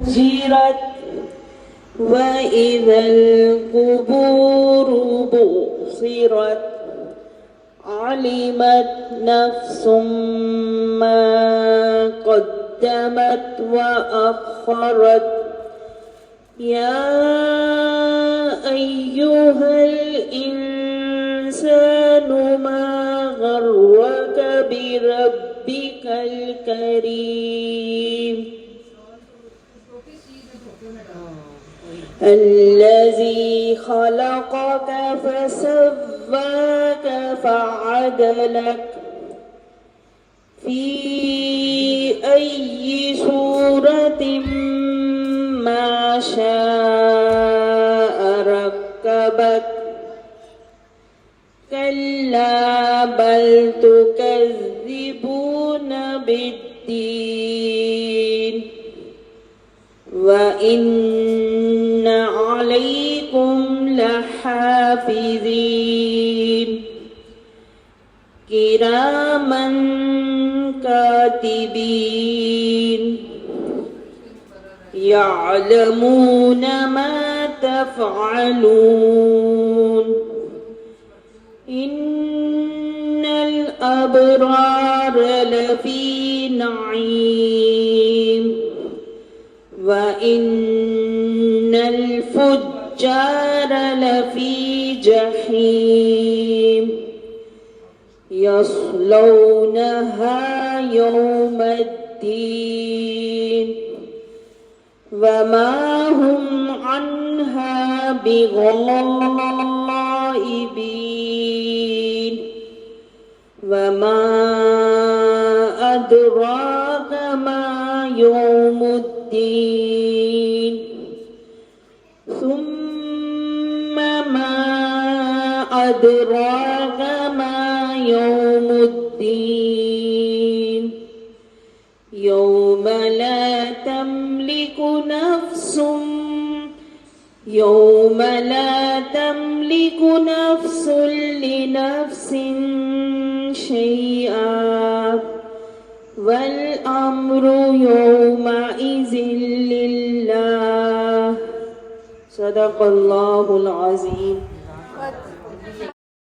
سجرت وإذا القبور بعثرت علمت نفس ما قدمت وأخرت يا أيها الإنسان ما غرك بربك الكريم الذي خلقك فسواك فعدلك في أي صورة ما شاء ركبك كلا بل تكذبون بالدين وإن عليكم لحافظين كراما كاتبين يعلمون ما تفعلون إن الأبرار لفي نعيم وإن الفجار لفي جحيم يصلونها يوم الدين وما هم عنها بغائبين وما أدراك ما يوم الدين ثم ما أدراك ما يوم الدين يوم لا تملك نفس لنفس شيئا والأمر يومئذ لله صدق الله العظيم